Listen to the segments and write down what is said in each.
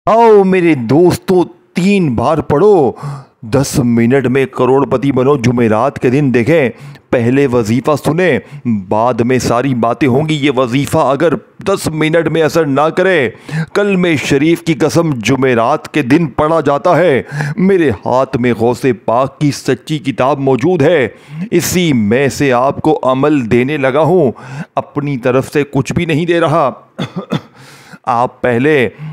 आओ मेरे दोस्तों, 3 बार पढ़ो। 10 मिनट में करोड़पति बनो। जुमेरात के दिन देखें, पहले वजीफा सुने, बाद में सारी बातें होंगी। ये वजीफा अगर 10 मिनट में असर ना करे, कल में शरीफ की कसम जुमेरात के दिन पढ़ा जाता है। मेरे हाथ में गौसे पाक की सच्ची किताब मौजूद है, इसी में से आपको अमल देने लगा हूँ, अपनी तरफ से कुछ भी नहीं दे रहा। आप पहले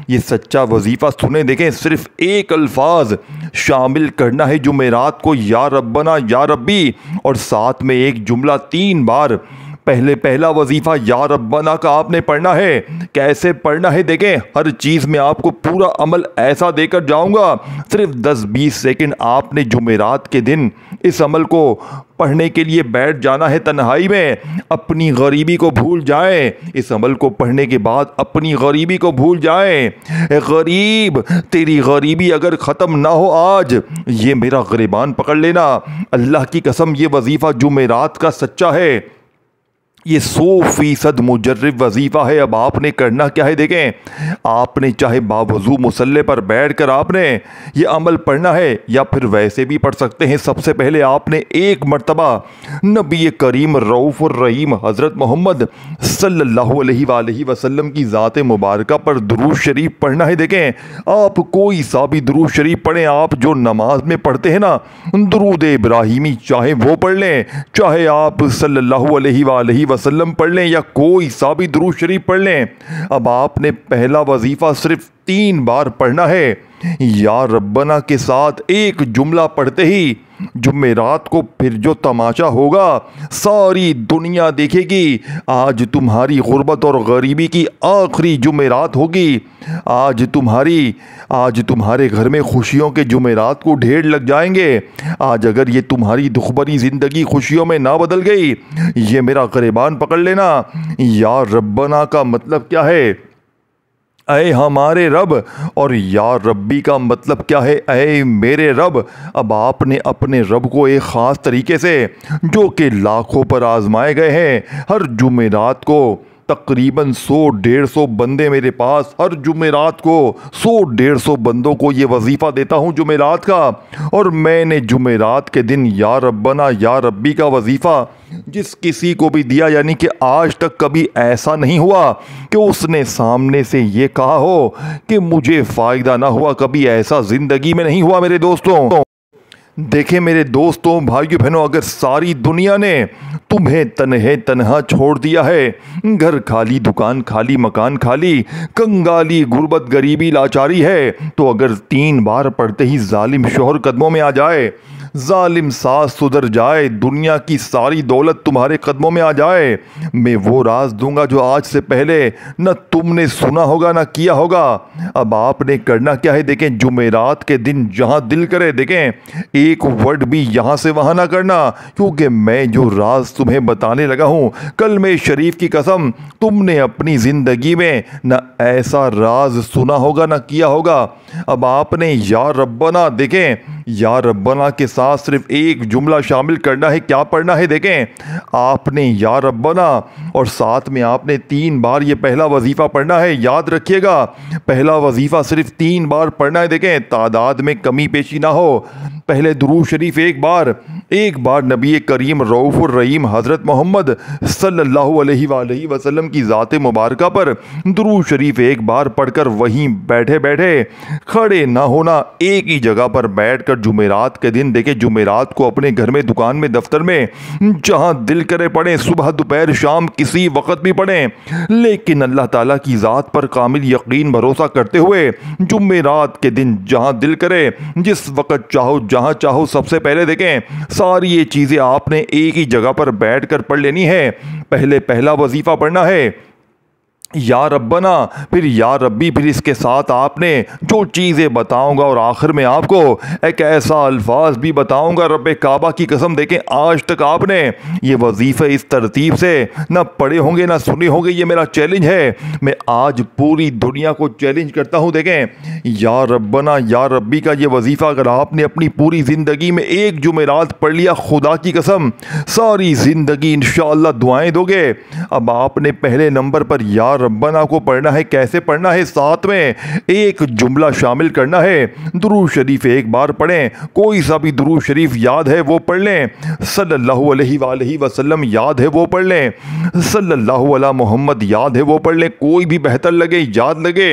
ये सच्चा वजीफ़ा सुने देखें। सिर्फ एक अल्फाज शामिल करना है जुमेरात को, या रब्बना या रब्बी, और साथ में एक जुमला 3 बार। पहला वजीफ़ा या रब्बना का आपने पढ़ना है। कैसे पढ़ना है देखें, हर चीज़ में आपको पूरा अमल ऐसा देकर जाऊंगा। सिर्फ 10-20 सेकंड आपने जुमेरात के दिन इस अमल को पढ़ने के लिए बैठ जाना है तन्हाई में। अपनी गरीबी को भूल जाएं। इस अमल को पढ़ने के बाद अपनी गरीबी को भूल जाएं। गरीब, तेरी गरीबी अगर ख़त्म ना हो आज, ये मेरा गिरबान पकड़ लेना। अल्लाह की कसम, ये वजीफ़ा जुमेरात का सच्चा है। ये 100% मुजर्रब वजीफ़ा है। अब आपने करना क्या है देखें, आपने चाहे बावजू मुसल्ले पर बैठकर आपने ये अमल पढ़ना है, या फिर वैसे भी पढ़ सकते हैं। सबसे पहले आपने एक मर्तबा नबी करीम रऊफ़ रहीम हज़रत मोहम्मद सल्लल्लाहु अलैहि वसल्लम की ज़ात मुबारका पर दुरूद शरीफ पढ़ना है। देखें, आप कोई सा भी दुरूद शरीफ पढ़ें, आप जो नमाज में पढ़ते हैं ना, दुरूद इब्राहिमी, चाहे वो पढ़ लें, चाहे आप सल्लल्लाहु अलैहि वसल्लम पढ़ लें, या कोई सा भी दुरूद शरीफ पढ़ लें। अब आपने पहला वजीफ़ा सिर्फ 3 बार पढ़ना है। या रब्बना के साथ एक जुमला पढ़ते ही जुमेरात को फिर जो तमाशा होगा सारी दुनिया देखेगी। आज तुम्हारी गुर्बत और गरीबी की आखिरी जुमेरात होगी। आज तुम्हारे घर में खुशियों के जुमेरात को ढेर लग जाएंगे। आज अगर ये तुम्हारी दुखभरी ज़िंदगी खुशियों में ना बदल गई, ये मेरा गिरबान पकड़ लेना। या रब्बना का मतलब क्या है? ऐ हमारे रब। और या रब्बी का मतलब क्या है? ऐ मेरे रब। अब आपने अपने रब को एक ख़ास तरीके से, जो कि लाखों पर आजमाए गए हैं, हर जुमेरात को तकरीबन 100-150 बंदे मेरे पास, हर जुमेरात को 100-150 बंदों को ये वजीफ़ा देता हूँ जुमेरात का। और मैंने जुमेरात के दिन या रब्बना या रब्बी का वजीफ़ा जिस किसी को भी दिया, यानी कि आज तक कभी ऐसा नहीं हुआ कि उसने सामने से ये कहा हो कि मुझे फ़ायदा ना हुआ। कभी ऐसा ज़िंदगी में नहीं हुआ मेरे दोस्तों। देखें मेरे दोस्तों, भाइयों बहनों, अगर सारी दुनिया ने तुम्हें तन्हा छोड़ दिया है, घर खाली, दुकान खाली, मकान खाली, कंगाली, गुर्बत, गरीबी, लाचारी है, तो अगर 3 बार पढ़ते ही जालिम शोहर कदमों में आ जाए, जालिम सास सुधर जाए, दुनिया की सारी दौलत तुम्हारे कदमों में आ जाए, मैं वो राज दूंगा जो आज से पहले न तुमने सुना होगा ना किया होगा। अब आपने करना क्या है देखें, जुमेरात के दिन जहां दिल करे देखें, एक वर्ड भी यहां से वहां ना करना, क्योंकि मैं जो राज तुम्हें बताने लगा हूं, कल में शरीफ की कसम, तुमने अपनी जिंदगी में न ऐसा राज सुना होगा ना किया होगा। अब आपने या रब्बना देखें, या रब्बना के साथ सिर्फ एक जुमला शामिल करना है। क्या पढ़ना है देखें, आपने या रब्बना और साथ में आपने 3 बार ये पहला वजीफ़ा पढ़ना है। याद रखिएगा, पहला वजीफ़ा सिर्फ 3 बार पढ़ना है। देखें, तादाद में कमी पेशी ना हो। पहले दुरूद शरीफ एक बार नबी करीम रऊफ़ुर रहीम हज़रत मोहम्मद सल्लल्लाहु अलैहि वसल्लम की ज़ात मुबारका पर दुरूद शरीफ एक बार पढ़कर वहीं बैठे बैठे, खड़े ना होना, एक ही जगह पर बैठकर जुमेरात के दिन देखे, जुमेरात को अपने घर में, दुकान में, दफ्तर में, जहां दिल करे पढ़ें, सुबह दोपहर शाम किसी वक्त भी पढ़ें, लेकिन अल्लाह ताला की ज़ात पर कामिल यकीन भरोसा करते हुए जुमेरात के दिन जहां दिल करे, जिस वक्त चाहो, जहां चाहो, सबसे पहले देखें, सारी ये चीज़ें आपने एक ही जगह पर बैठकर पढ़ लेनी है। पहला वजीफ़ा पढ़ना है या रब्बना, फिर या रब्बी, फिर इसके साथ आपने जो चीज़ें बताऊंगा और आखिर में आपको एक ऐसा अल्फाज भी बताऊंगा, रब्बे काबा की कसम, देखें आज तक आपने ये वजीफ़े इस तरतीब से ना पढ़े होंगे ना सुने होंगे। ये मेरा चैलेंज है, मैं आज पूरी दुनिया को चैलेंज करता हूँ। देखें, या रब्बना या रब्बी का ये वजीफ़ा अगर आपने अपनी पूरी ज़िंदगी में एक जुमेरात पढ़ लिया, खुदा की कसम सारी ज़िंदगी इंशाअल्लाह दुआएं दोगे। अब आपने पहले नंबर पर या रब्बना को पढ़ना है। कैसे पढ़ना है? साथ में एक जुमला शामिल करना है। दुरूद शरीफ एक बार पढ़ें, कोई सा भी दुरूद शरीफ याद है वो पढ़ लें, सल्लल्लाहु अलैहि वसल्लम याद है वो पढ़ लें, सल्लल्लाहु अला मोहम्मद याद है वो पढ़ लें, कोई भी बेहतर लगे, याद लगे,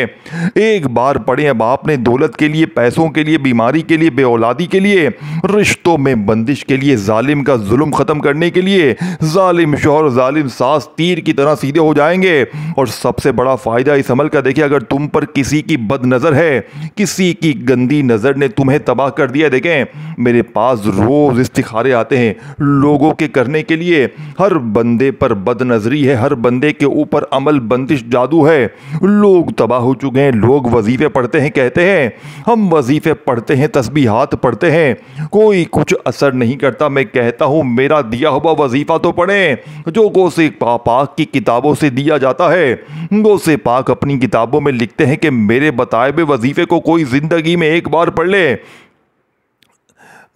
एक बार पढ़ें। अब आपने दौलत के लिए, पैसों के लिए, बीमारी के लिए, बेऔलादी के लिए, रिश्तों में बंदिश के लिए, जालिम का जुल्म खत्म करने के लिए, जालिम शौहर, जालिम सास तीर की तरह सीधे हो जाएंगे। और सबसे बड़ा फायदा इस अमल का देखिए, अगर तुम पर किसी की बद नजर है, किसी की गंदी नजर ने तुम्हें तबाह कर दिया, देखें मेरे पास रोज इस्तिखारे आते हैं लोगों के करने के लिए। हर बंदे पर बद नजरी है, हर बंदे के ऊपर अमल बंदिश जादू है, लोग तबाह हो चुके हैं। लोग वजीफे पढ़ते हैं, कहते हैं हम वजीफे पढ़ते हैं, तस्बीहात पढ़ते हैं, कोई कुछ असर नहीं करता। मैं कहता हूं मेरा दिया हुआ वजीफा तो पढ़ें जो गौसे पाक की किताबों से दिया जाता है। गौसे पाक अपनी किताबों में लिखते हैं कि मेरे बताए हुए वजीफे को कोई जिंदगी में एक बार पढ़ ले,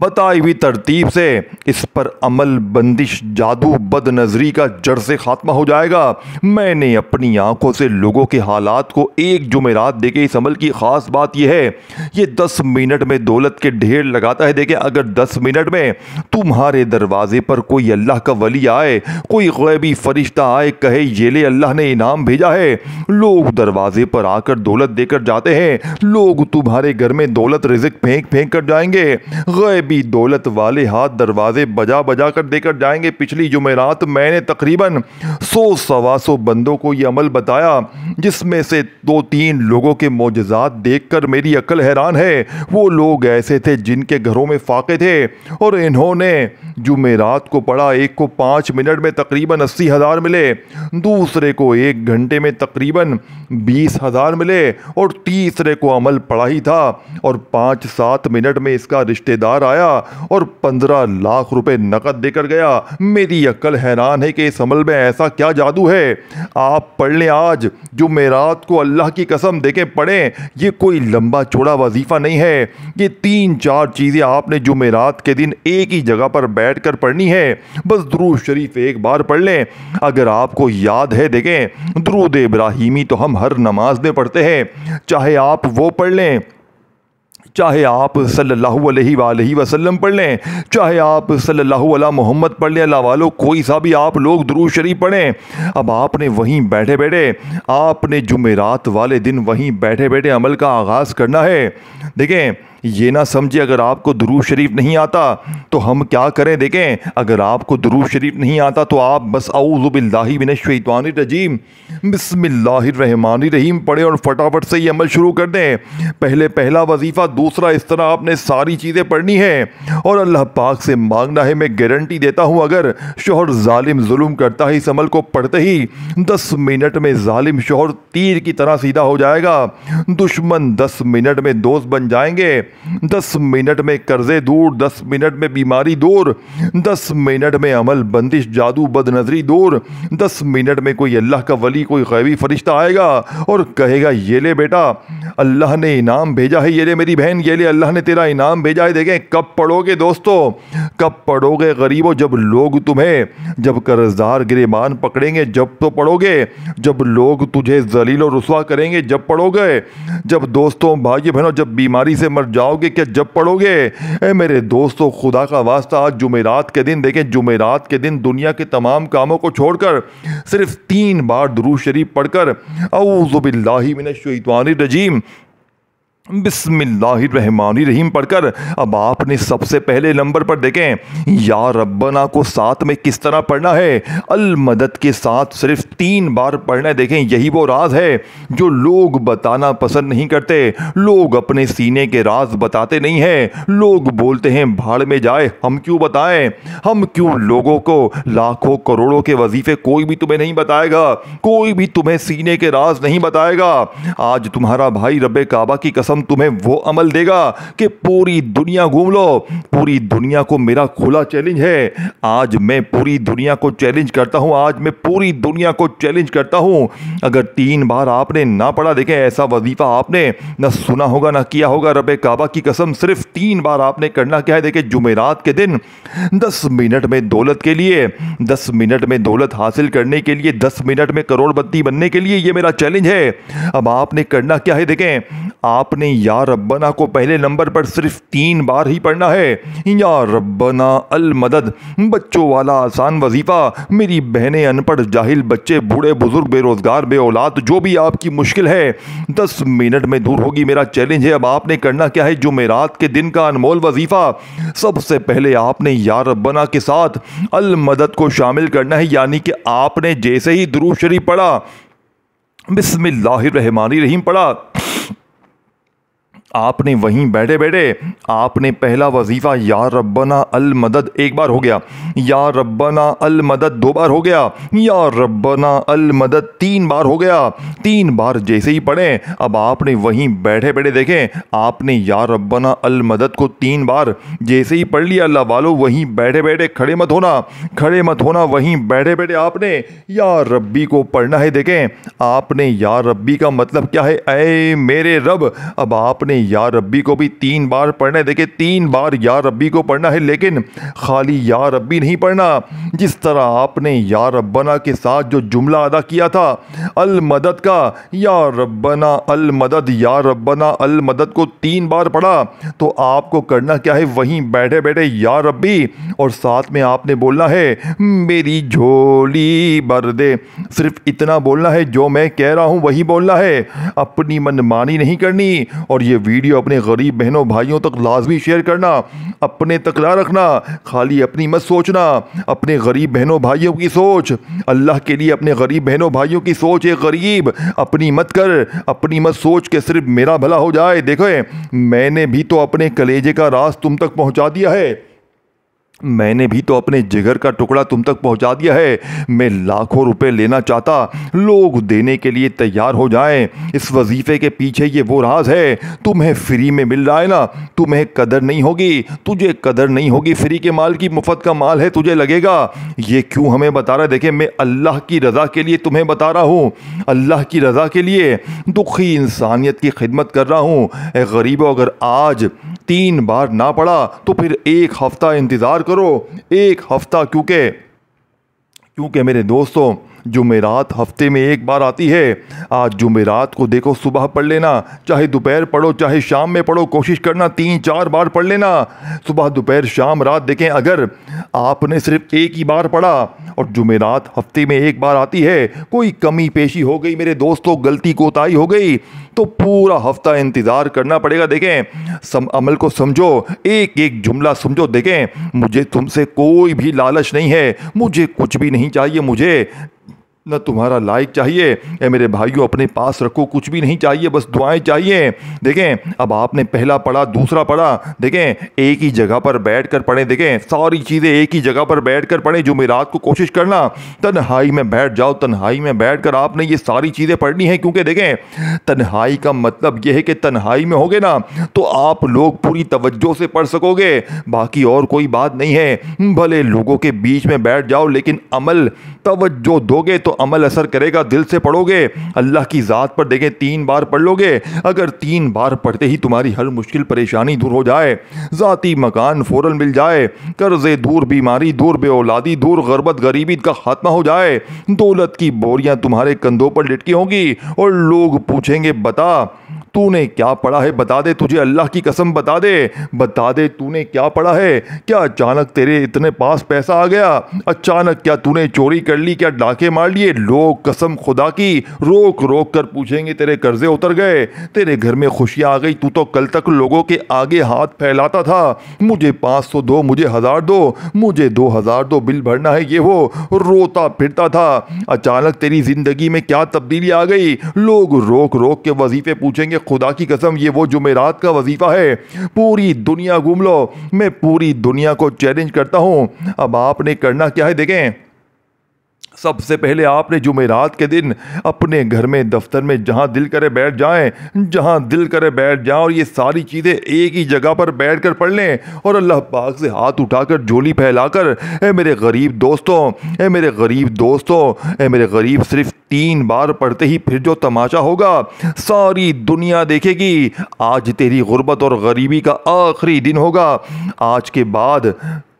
बताई हुई तरतीब से, इस पर अमल बंदिश जादू बद नजरी का जड़ से खात्मा हो जाएगा। मैंने अपनी आंखों से लोगों के हालात को एक जुमेरात देखे। इस अमल की खास बात यह है, ये 10 मिनट में दौलत के ढेर लगाता है। देखें अगर 10 मिनट में तुम्हारे दरवाजे पर कोई अल्लाह का वली आए, कोई गैबी फरिश्ता आए, कहे ये ले अल्लाह ने इनाम भेजा है, लोग दरवाजे पर आकर दौलत देकर जाते हैं। लोग तुम्हारे घर में दौलत रिज़्क फेंक फेंक कर जाएंगे, गैबी दौलत वाले हाथ दरवाजे बजा बजा कर देकर जाएंगे। पिछली जुमेरात मैंने तकरीबन 100-125 बंदों को यह अमल बताया, जिसमें से 2-3 लोगों के मोजज़ात देखकर मेरी अक्ल हैरान है। वो लोग ऐसे थे जिनके घरों में फाके थे और इन्होंने जुमेरात को पढ़ा। एक को 5 मिनट में तकरीबन 80,000 मिले, दूसरे को 1 घंटे में तकरीबन 20,000 मिले और तीसरे को अमल पढ़ा ही था और 5-7 मिनट में इसका रिश्तेदार आया और 15 लाख रुपए नकद देकर गया। मेरी अक्ल हैरान है कि इस अमल में ऐसा क्या जादू है। आप पढ़ लें आज जुमेरात को, अल्लाह की कसम देखें पढ़ें। ये कोई लंबा चौड़ा वजीफा नहीं है, ये 3-4 चीज़ें आपने जुमेरात के दिन एक ही जगह पर बैठकर पढ़नी है। बस दुरूद शरीफ एक बार पढ़ लें। अगर आपको याद है, देखें दुरूद इब्राहिमी तो हम हर नमाज में पढ़ते हैं, चाहे आप वो पढ़ लें, चाहे आप सल्लल्लाहु अलैहि वसल्लम पढ़ लें, चाहे आप सल्लल्लाहु अला मोहम्मद पढ़ लें, अल्लाह वालों कोई सा भी आप लोग दुरूद शरीफ पढ़ें। अब आपने वहीं बैठे बैठे, आपने जुमेरात वाले दिन वहीं बैठे बैठे अमल का आगाज़ करना है। देखें ये ना समझे अगर आपको दुरूद शरीफ नहीं आता तो हम क्या करें। देखें अगर आपको दुरूद शरीफ नहीं आता तो आप बस औज़ु बिल्लाहि मिनश शैतानिर रजीम बिस्मिल्लाहिर रहमानिर रहीम पढ़ें और फटाफट से ये अमल शुरू कर दें। पहले पहला वजीफ़ा, दूसरा इस तरह आपने सारी चीज़ें पढ़नी है और अल्लाह पाक से मांगना है। मैं गारंटी देता हूँ अगर शौहर जालिम जुल्म करता है, इस अमल को पढ़ते ही 10 मिनट में जालिम शौहर तीर की तरह सीधा हो जाएगा। दुश्मन 10 मिनट में दोस्त बन जाएंगे। 10 मिनट में कर्जे दूर, 10 मिनट में बीमारी दूर, 10 मिनट में अमल बंदिश जादू बदनजरी दूर, 10 मिनट में कोई अल्लाह का वली, कोई गैबी फरिश्ता आएगा और कहेगा ये ले बेटा अल्लाह ने इनाम भेजा है, ये ले मेरी बहन, ये ले अल्लाह ने तेरा इनाम भेजा है। देखें कब पढ़ोगे दोस्तों, कब पढ़ोगे गरीबों, जब लोग तुम्हें, जब कर्जदार गिरेबान पकड़ेंगे जब तो पढ़ोगे, जब लोग तुझे जलील और रुसवा करेंगे जब पढ़ोगे, जब दोस्तों भाई बहनों जब बीमारी से मर जाओगे क्या जब पढ़ोगे। ए मेरे दोस्तों खुदा का वास्ता आज जुमेरात के दिन, देखें जुमेरात के दिन दुनिया के तमाम कामों को छोड़कर सिर्फ 3 बार दुरूद शरीफ पढ़कर औज़ु बिल्लाहि मिनश शैतानिर रजीम बिस्मिल्लाहिर्रहमानिर्रहीम पढ़कर अब आपने सबसे पहले नंबर पर देखें या रब्बना को साथ में किस तरह पढ़ना है, अल मदद के साथ सिर्फ 3 बार पढ़ना है। देखें यही वो राज है जो लोग बताना पसंद नहीं करते। लोग अपने सीने के राज बताते नहीं हैं। लोग बोलते हैं भाड़ में जाए, हम क्यों बताएं, हम क्यों लोगों को लाखों करोड़ों के वजीफे कोई भी तुम्हें नहीं बताएगा, कोई भी तुम्हें सीने के राज नहीं बताएगा। आज तुम्हारा भाई रब्बे काबा की कसम कसम तुम्हें वो अमल देगा कि पूरी दुनिया घूम लो। पूरी दुनिया को मेरा खुला चैलेंज है। आज मैं पूरी दुनिया को चैलेंज करता हूं, आज मैं पूरी दुनिया को चैलेंज करता हूं। अगर 3 बार आपने ना पढ़ा, देखें ऐसा वजीफा आपने ना सुना होगा ना किया होगा। रब्बे काबा की कसम सिर्फ 3 बार आपने करना क्या है, देखें जुमेरात के दिन 10 मिनट में दौलत के लिए, 10 मिनट में दौलत हासिल करने के लिए, 10 मिनट में करोड़पति बनने के लिए ये मेरा चैलेंज है। अब आपने करना क्या है, देखें आपने या रब्बना को पहले नंबर पर सिर्फ 3 बार ही पढ़ना है। या रब्बना अल मदद, बच्चों वाला आसान वजीफा। मेरी बहनें, अनपढ़, जाहिल, बच्चे, बूढ़े, बुजुर्ग, बेरोजगार, बे औलाद, जो भी आपकी मुश्किल है 10 मिनट में दूर होगी, मेरा चैलेंज है। अब आपने करना क्या है, जुमेरात के दिन का अनमोल वजीफा। सबसे पहले आपने या रब्बना के साथ अल मदद को शामिल करना है, यानी कि आपने जैसे ही दुरूद शरीफ पढ़ा, बिस्मिल्लाहिर्रहमानिर्रहीम पढ़ा, आपने वहीं बैठे बैठे आपने पहला वजीफा या रब्बना अल मदद 1 बार हो गया, या रब्बना अल मदद 2 बार हो गया, या रब्बना अल मदद 3 बार हो गया। 3 बार जैसे ही पढ़ें, अब आपने वहीं बैठे बैठे देखें आपने या रब्बना अल मदद को 3 बार जैसे ही पढ़ लिया, अल्लाह वालों वहीं बैठे बैठे खड़े मत होना, खड़े मत होना, वहीं बैठे बैठे आपने या रब्बी को पढ़ना है। देखें आपने या रब्बी का मतलब क्या है, ऐ मेरे रब। अब आपने या रब्बी को भी 3 बार पढ़ना है। देखिए 3 बार या रब्बी को पढ़ना है, लेकिन खाली या रब्बी नहीं पढ़ना। जिस तरह आपने या रब्बना के साथ जो जुमला अदा किया था अल मदद का, या रब्बना अल मदद, या रब्बना अल मदद को 3 बार पढ़ा, तो आपको करना क्या है, वहीं बैठे बैठे या रब्बी और साथ में आपने बोलना है मेरी झोली भर दे। सिर्फ इतना बोलना है, जो मैं कह रहा हूं वही बोलना है, अपनी मनमानी नहीं करनी। और ये वीडियो अपने गरीब बहनों भाइयों तक लाजमी शेयर करना, अपने तक ना रखना, खाली अपनी मत सोचना, अपने गरीब बहनों भाइयों की सोच। अल्लाह के लिए अपने गरीब बहनों भाइयों की सोच है गरीब, अपनी मत कर, अपनी मत सोच के सिर्फ मेरा भला हो जाए। देखो मैंने भी तो अपने कलेजे का राज तुम तक पहुंचा दिया है, मैंने भी तो अपने जिगर का टुकड़ा तुम तक पहुंचा दिया है। मैं लाखों रुपए लेना चाहता, लोग देने के लिए तैयार हो जाएं। इस वजीफे के पीछे ये वो राज है। तुम्हें फ्री में मिल रहा है ना, तुम्हें कदर नहीं होगी, तुझे कदर नहीं होगी। फ्री के माल की मुफ्त का माल है, तुझे लगेगा। ये क्यों हमें बता रहा है, देखें मैं अल्लाह की रज़ा के लिए तुम्हें बता रहा हूँ, अल्लाह की रज़ा के लिए दुखी इंसानियत की खिदमत कर रहा हूँ। गरीबों, अगर आज 3 बार ना पढ़ा तो फिर 1 हफ्ता इंतज़ार करो, 1 हफ्ता। क्योंकि मेरे दोस्तों जुमेरात हफ्ते में 1 बार आती है। आज जुमेरात को देखो, सुबह पढ़ लेना, चाहे दोपहर पढ़ो चाहे शाम में पढ़ो, कोशिश करना 3-4 बार पढ़ लेना, सुबह दोपहर शाम रात। देखें अगर आपने सिर्फ 1 ही बार पढ़ा और जुमेरात हफ्ते में 1 बार आती है, कोई कमी पेशी हो गई मेरे दोस्तों, गलती कोताही हो गई, तो पूरा हफ्ता इंतज़ार करना पड़ेगा। देखें अमल को समझो, एक एक जुमला समझो। देखें मुझे तुमसे कोई भी लालच नहीं है, मुझे कुछ भी नहीं चाहिए, मुझे न तुम्हारा लाइक चाहिए। ए मेरे भाइयों, अपने पास रखो, कुछ भी नहीं चाहिए, बस दुआएं चाहिए। देखें अब आपने पहला पढ़ा, दूसरा पढ़ा, देखें एक ही जगह पर बैठकर पढ़ें। देखें सारी चीज़ें एक ही जगह पर बैठकर पढ़ें। जुमेरात को कोशिश करना तन्हाई में बैठ जाओ, तन्हाई में बैठकर आपने ये सारी चीज़ें पढ़नी है। क्योंकि देखें तन्हाई का मतलब यह है कि तन्हाई में होगे ना तो आप लोग पूरी तवज्जो से पढ़ सकोगे, बाकी और कोई बात नहीं है। भले लोगों के बीच में बैठ जाओ, लेकिन अमल तवज्जो दोगे तो अमल असर करेगा, दिल से पढ़ोगे, अल्लाह की ज़ात पर। देखें 3 बार पढ़ लोगे, अगर 3 बार पढ़ते ही तुम्हारी हर मुश्किल परेशानी दूर हो जाए, ज़ाती मकान फ़ौरन मिल जाए, कर्ज़े दूर, बीमारी दूर, बेऔलादी दूर, ग़रबत गरीबी का खात्मा हो जाए, दौलत की बोरियां तुम्हारे कंधों पर लटकी होंगी और लोग पूछेंगे बता तूने क्या पढ़ा है, बता दे, तुझे अल्लाह की कसम बता दे तूने क्या पढ़ा है। क्या अचानक तेरे इतने पास पैसा आ गया, अचानक क्या तूने चोरी कर ली, क्या डाके मार लिए। लोग कसम खुदा की रोक रोक कर पूछेंगे तेरे कर्जे उतर गए, तेरे घर में खुशियां आ गई, तू तो कल तक लोगों के आगे हाथ फैलाता था, मुझे 500 दो, मुझे 1000 दो, मुझे 2000 दो, बिल भरना है, ये वो रोता फिरता था। अचानक तेरी जिंदगी में क्या तब्दीली आ गई। लोग रोक रोक के वजीफे पूछेंगे। खुदा की कसम ये वो जुमेरात का वजीफा है, पूरी दुनिया घूम लो, मैं पूरी दुनिया को चैलेंज करता हूं। अब आपने करना क्या है, देखें सबसे पहले आपने जुमेरात के दिन अपने घर में, दफ्तर में, जहां दिल करे बैठ जाएं, जहां दिल करे बैठ जाओ और ये सारी चीज़ें एक ही जगह पर बैठकर पढ़ लें और अल्लाह पाक से हाथ उठाकर झोली फैलाकर, ए मेरे गरीब दोस्तों, ए मेरे गरीब दोस्तों, ए मेरे गरीब, सिर्फ 3 बार पढ़ते ही फिर जो तमाशा होगा सारी दुनिया देखेगी। आज तेरी गुर्बत और गरीबी का आखिरी दिन होगा। आज के बाद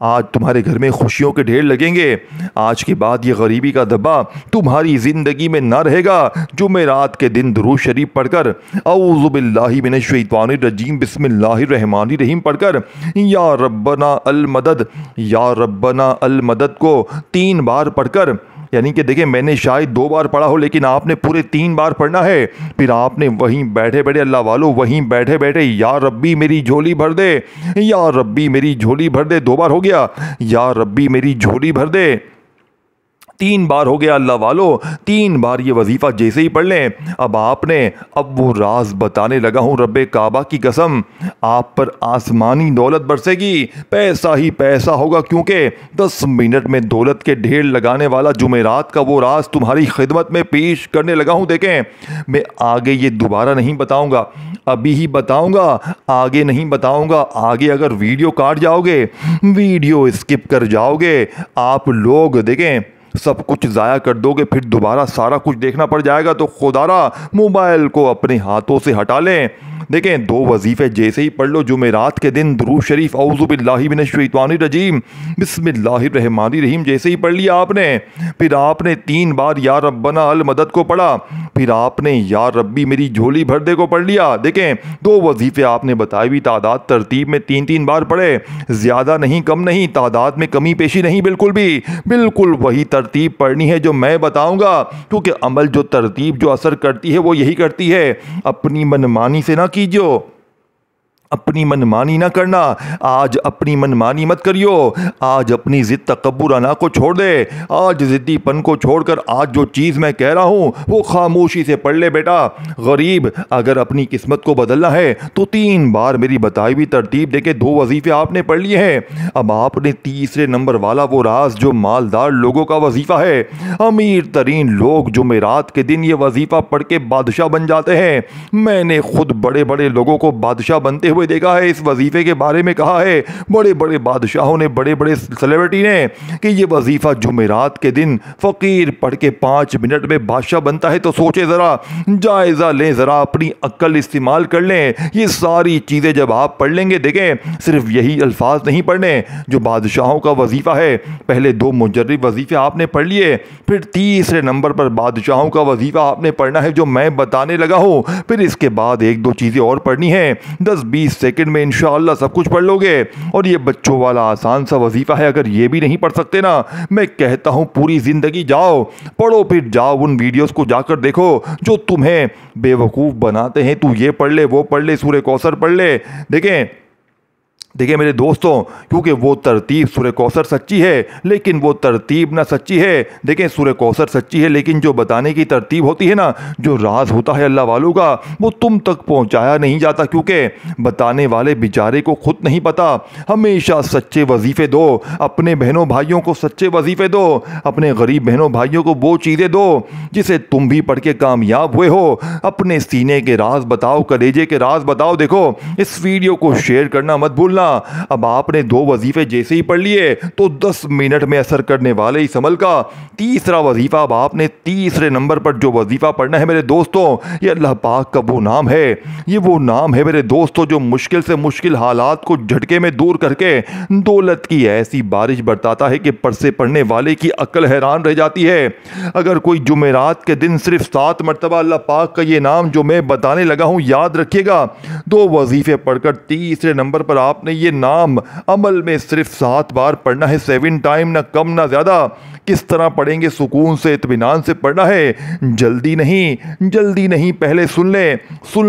आज तुम्हारे घर में खुशियों के ढेर लगेंगे। आज के बाद ये गरीबी का दब्बा तुम्हारी ज़िंदगी में ना रहेगा। जुमेरात के दिन दुरूद शरीफ पढ़कर, औज़ु बिल्लाहि मिनश शैतानिर रजीम, बिस्मिल्लाहिर रहमानिर रहीम पढ़कर, या रब्बना अल मदद, या रब्बना अल मदद को 3 बार पढ़कर, यानी कि देखिए मैंने शायद 2 बार पढ़ा हो लेकिन आपने पूरे 3 बार पढ़ना है। फिर आपने वहीं बैठे बैठे, अल्लाह वालों, वहीं बैठे बैठे या रब्बी मेरी झोली भर दे, या रब्बी मेरी झोली भर दे, 2 बार हो गया, या रब्बी मेरी झोली भर दे, 3 बार हो गया अल्लाह वालों। 3 बार ये वजीफ़ा जैसे ही पढ़ लें, अब वो राज बताने लगा हूँ, रब्बे काबा की कसम, आप पर आसमानी दौलत बरसेगी, पैसा ही पैसा होगा, क्योंकि 10 मिनट में दौलत के ढेर लगाने वाला जुमेरात का वो राज तुम्हारी खिदमत में पेश करने लगा हूँ। देखें, मैं आगे ये दोबारा नहीं बताऊँगा, अभी ही बताऊँगा, आगे नहीं बताऊँगा। आगे अगर वीडियो काट जाओगे, वीडियो स्किप कर जाओगे, आप लोग देखें सब कुछ ज़ाया कर दोगे, फिर दोबारा सारा कुछ देखना पड़ जाएगा। तो खुदारा मोबाइल को अपने हाथों से हटा लें। देखें, 2 वजीफ़े जैसे ही पढ़ लो जुमेरात के दिन, दुरूद शरीफ, औज़ु बिल्लाहि मिनश शैतानिर रजीम, बिस्मिल्लाहिर रहमानिर रहीम जैसे ही पढ़ लिया आपने, फिर आपने 3 बार या रब्बना अल मदद को पढ़ा, फिर आपने या रब्बी मेरी झोली भर दे को पढ़ लिया। देखें, 2 वजीफ़े आपने बताई हुई तादाद तरतीब में 3-3 बार पढ़े, ज़्यादा नहीं कम नहीं, तादाद में कमी पेशी नहीं, बिल्कुल भी, बिल्कुल वही तरतीब पढ़नी है जो मैं बताऊंगा, क्योंकि अमल जो तरतीब जो असर करती है वो यही करती है। अपनी मनमानी से ना कीजियो, अपनी मनमानी ना करना। आज अपनी मनमानी मत करियो, आज अपनी ज़िद तकब्बुर अना को छोड़ दे, आज ज़िद्दीपन को छोड़कर आज जो चीज़ मैं कह रहा हूँ वो खामोशी से पढ़ ले बेटा। गरीब, अगर अपनी किस्मत को बदलना है तो 3 बार मेरी बताई हुई तरतीब देके 2 वजीफ़े आपने पढ़ लिए हैं। अब आपने तीसरे नंबर वाला वो राज जो मालदार लोगों का वजीफ़ा है, अमीर तरीन लोग जुमेरात के दिन ये वजीफ़ा पढ़ के बादशाह बन जाते हैं। मैंने खुद बड़े बड़े लोगों को बादशाह बनते हुए देखा है। इस वजीफे के बारे में कहा है बड़े बड़े बादशाहों ने, बड़े बड़े सेलिब्रिटी ने, कि ये वजीफा जुमेरात के दिन फकीर पढ़ के 5 मिनट में बादशाह बनता है। तो सोचे ज़रा, जायज़ा लें, ज़रा अपनी अक्ल इस्तेमाल कर लें। ये सारी चीज़ें जब आप पढ़ लेंगे, देखें सिर्फ यही अल्फाज नहीं पढ़ने जो बादशाहों का वजीफ़ा है। पहले 2 मुजर्रिब वजीफ़े आपने पढ़ लिए, फिर तीसरे नंबर पर बादशाहों का वजीफ़ा आपने पढ़ना है जो मैं बताने लगा हूँ। फिर इसके बाद 1-2 चीज़ें और पढ़नी है। 10-20 सेकंड में इंशाअल्लाह सब कुछ पढ़ लोगे। और ये बच्चों वाला आसान सा वजीफा है, अगर ये भी नहीं पढ़ सकते ना, मैं कहता हूँ पूरी ज़िंदगी जाओ पढ़ो, फिर जाओ उन वीडियोस को जाकर देखो जो तुम्हें बेवकूफ़ बनाते हैं। तू ये पढ़ ले, वो पढ़ ले, सूरह कौसर पढ़ ले। देखिए मेरे दोस्तों, क्योंकि वो तरतीब सूरह कौसर सच्ची है लेकिन वो तरतीब ना सच्ची है। देखें, सूरह कौसर सच्ची है लेकिन जो बताने की तरतीब होती है ना, जो राज होता है अल्लाह वालों का, वो तुम तक पहुंचाया नहीं जाता, क्योंकि बताने वाले बेचारे को खुद नहीं पता। हमेशा सच्चे वजीफ़े दो, अपने बहनों भाइयों को सच्चे वजीफ़े दो, अपने गरीब बहनों भाइयों को वो चीज़ें दो जिसे तुम भी पढ़ के कामयाब हुए हो। अपने सीने के राज बताओ, कलेजे के राज बताओ। देखो, इस वीडियो को शेयर करना मत भूलना। अब आपने 2 वजीफे जैसे ही पढ़ लिए तो 10 मिनट में असर करने वाले इस अमल का तीसरा वजीफा, अब आपने तीसरे नंबर पर जो वजीफा पढ़ना है मेरे दोस्तों, ये अल्लाह पाक का वो नाम है। ये वो नाम है मेरे दोस्तों जो मुश्किल से मुश्किल हालात को झटके में दूर करके दौलत की ऐसी बारिश बरसाता है कि पढ़ से पढ़ने वाले की अक्ल हैरान रह जाती है। अगर कोई जुमेरात के दिन सिर्फ 7 मरतबा अल्लाह पाक का ये नाम जो मैं बताने लगा हूँ याद रखिएगा, 2 वजीफे पढ़कर तीसरे नंबर पर आपने ये नाम अमल में सिर्फ 7 बार पढ़ना है। 7 टाइम, ना कम ना ज्यादा। किस तरह पढ़ेंगे? सुकून से, इत्मीनान से पढ़ना है, जल्दी नहीं। पहले सुन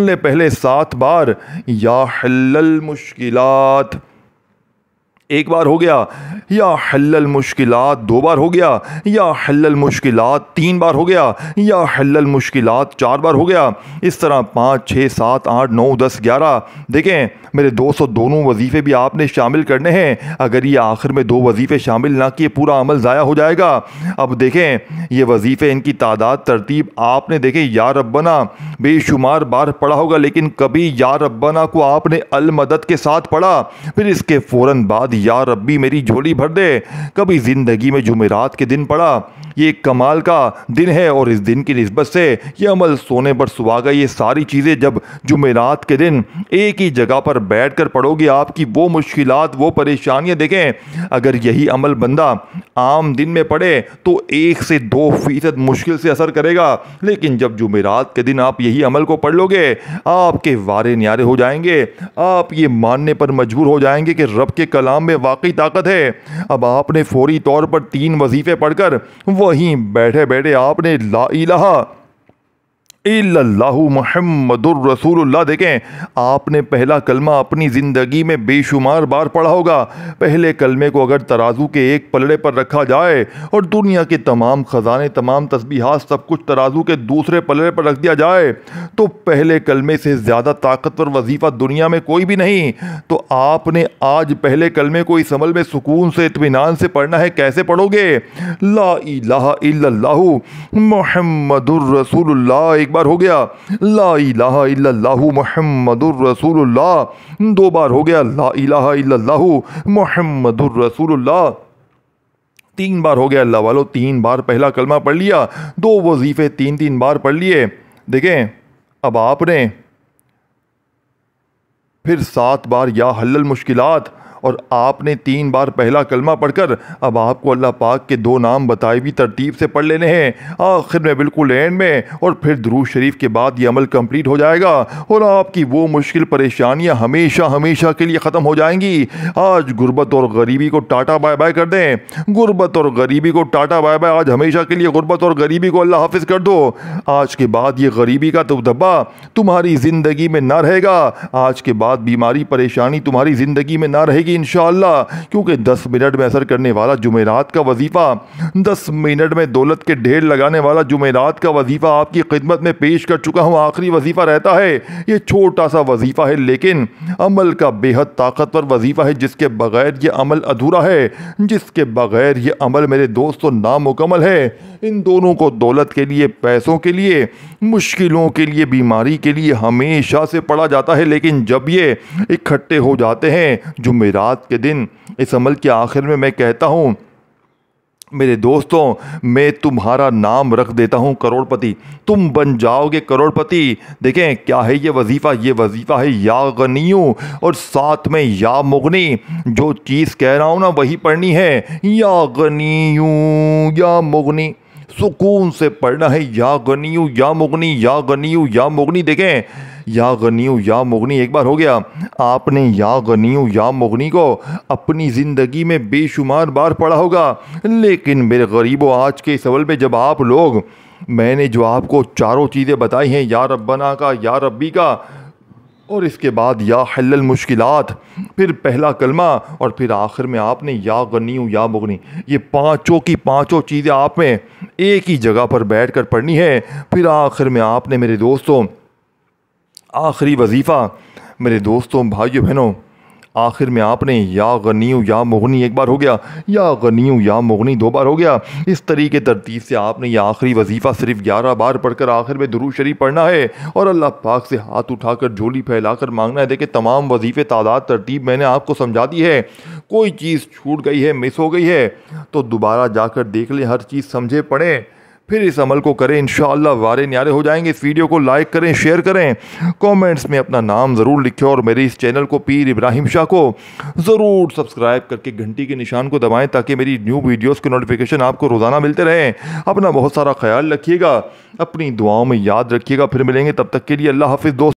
ले पहले 7 बार या हल्लल मुश्किलात। एक बार हो गया, या हल्लल मुश्किलात 2 बार हो गया, या हल्लल मुश्किलात 3 बार हो गया, या हल्लल मुश्किलात 4 बार हो गया। इस तरह 5, 6, 7, 8, 9, 10, 11। देखें मेरे दोस्तों, दोनों वजीफ़े भी आपने शामिल करने हैं। अगर ये आखिर में 2 वजीफ़े शामिल ना किए, पूरा अमल ज़ाया हो जाएगा। अब देखें ये वजीफ़े, इनकी तादाद तरतीब आपने देखें, या रब्बना बेशुमार बार पढ़ा होगा, लेकिन कभी या रब्बना को आपने अल मदद के साथ पढ़ा, फिर इसके फ़ौरन बाद या रब्बी मेरी झोली भर दे। कभी ज़िंदगी में जुमेरात के दिन पढ़ा। ये एक कमाल का दिन है और इस दिन की निस्बत से ये अमल सोने पर सुहागा। ये सारी चीज़ें जब जुमेरात के दिन एक ही जगह पर बैठ कर पढ़ोगे, आपकी वो मुश्किलात, वो परेशानियाँ, देखें अगर यही अमल बंदा आम दिन में पढ़े तो 1 से 2% मुश्किल से असर करेगा, लेकिन जब जुमेरात के दिन आप यही अमल को पढ़ लोगे, आपके वारे न्यारे हो जाएंगे। आप ये मानने पर मजबूर हो जाएंगे कि रब के कलाम में वाकई ताकत है। अब आपने फौरी तौर पर 3 वजीफ़े पढ़कर वहीं बैठे बैठे आपने ला इलाहा इल्लल्लाहु मुहम्मदुर रसूलुल्लाह, देखें आपने पहला कलमा अपनी ज़िंदगी में बेशुमार बार पढ़ा होगा। पहले कलमे को अगर तराजू के एक पलड़े पर रखा जाए और दुनिया के तमाम ख़जाने, तमाम तस्बीहात, सब कुछ तराजू के दूसरे पलड़े पर रख दिया जाए, तो पहले कलमे से ज़्यादा ताकतवर वजीफ़ा दुनिया में कोई भी नहीं। तो आपने आज पहले कलमे को इस अमल में सुकून से, इत्मीनान से पढ़ना है। कैसे पढ़ोगे? ला इलाहा इल्लल्लाहु मुहम्मदुर रसूलुल्लाह एक बार हो गया, ला इलाहा इल्लल्लाहु मुहम्मदुर रसूलुल्लाह 2 बार हो गया, ला इलाहा इल्लल्लाहु मुहम्मदुर रसूलुल्लाह 3 बार हो गया। अल्लाह वालों, 3 बार पहला कलमा पढ़ लिया, 2 वजीफ़े 3-3 बार पढ़ लिए। देखें अब आपने फिर 7 बार या हल्लल मुश्किलात, और आपने 3 बार पहला कलमा पढ़कर अब आपको अल्लाह पाक के 2 नाम बताए भी तरतीब से पढ़ लेने हैं आखिर में, बिल्कुल एंड में, और फिर दुरूद शरीफ के बाद ये अमल कंप्लीट हो जाएगा और आपकी वो मुश्किल परेशानियां हमेशा हमेशा के लिए ख़त्म हो जाएंगी। आज गुर्बत और गरीबी को टाटा बाय बाय कर दें। गुर्बत और गरीबी को टाटा बाय बाय, आज हमेशा के लिए गुर्बत और गरीबी को अल्लाह हाफिज़ कर दो। आज के बाद ये गरीबी का दबदबा तुम्हारी ज़िंदगी में ना रहेगा। आज के बाद बीमारी, परेशानी तुम्हारी ज़िंदगी में ना रहेगी इंशाअल्लाह, क्योंकि 10 मिनट में असर करने वाला जुमेरात का वजीफ़ा, 10 मिनट में दौलत के ढेर लगाने वाला जुमेरात का वजीफ़ा आपकी खिदमत में पेश कर चुका हूँ। आखिरी वजीफ़ा रहता है, ये छोटा सा वजीफ़ा है, लेकिन अमल का बेहद ताकतवर वजीफ़ा है, जिसके बगैर ये अमल अधूरा है, जिसके बगैर ये अमल मेरे दोस्तों नामुकम्मल है। इन दोनों को दौलत के लिए, पैसों के लिए, मुश्किलों के लिए, बीमारी के लिए हमेशा से पढ़ा जाता है, लेकिन जब ये इकट्ठे हो जाते हैं जुमेरात के दिन, इस अमल के आखिर में मैं कहता हूँ मेरे दोस्तों, मैं तुम्हारा नाम रख देता हूँ करोड़पति, तुम बन जाओगे करोड़पति। देखें क्या है ये वजीफ़ा? ये वजीफ़ा है या गनियू, और साथ में या मुगनी। जो चीज़ कह रहा हूँ ना वही पढ़नी है, या गनियू या मुगनी, सुकून से पढ़ना है। या गनियू या मुगनी, या गनियू या मुगनी। देखें या गनियू या मुगनी एक बार हो गया, आपने या गनियू या मुगनी को अपनी ज़िंदगी में बेशुमार बार पढ़ा होगा, लेकिन मेरे गरीबों, आज के इस अवल पे जब आप लोग, मैंने जो आपको चारों चीज़ें बताई हैं, या रब्बना का, या रब्बी का, और इसके बाद या हल्लल मुश्किलात, फिर पहला कलमा, और फिर आखिर में आपने या गनियू या मुगनी, ये पाँचों की पाँचों चीज़ें आप में एक ही जगह पर बैठ कर पढ़नी है। फिर आखिर में आपने मेरे दोस्तों आखिरी वजीफ़ा, मेरे दोस्तों, भाइयों बहनों, आखिर में आपने या गनियू या मुगनी एक बार हो गया, या गनियू या मुगनी 2 बार हो गया। इस तरीके तरतीब से आपने यह आखिरी वजीफ़ा सिर्फ 11 बार पढ़कर आखिर में दुरूद शरीफ पढ़ना है और अल्लाह पाक से हाथ उठाकर, झोली फैलाकर मांगना है। देखिए तमाम वजीफ़े, तादाद, तरतीब मैंने आपको समझा दी है। कोई चीज़ छूट गई है, मिस हो गई है, तो दोबारा जाकर देख लें, हर चीज़ समझे पढ़ें, फिर इस अमल को करें, इंशाअल्लाह वारे न्यारे हो जाएंगे। इस वीडियो को लाइक करें, शेयर करें, कमेंट्स में अपना नाम ज़रूर लिखें, और मेरे इस चैनल को, पीर इब्राहिम शाह को, ज़रूर सब्सक्राइब करके घंटी के निशान को दबाएं, ताकि मेरी न्यू वीडियोस के नोटिफिकेशन आपको रोज़ाना मिलते रहें। अपना बहुत सारा ख्याल रखिएगा, अपनी दुआओं में याद रखिएगा। फिर मिलेंगे, तब तक के लिए अल्लाह हाफिज़ दोस्त।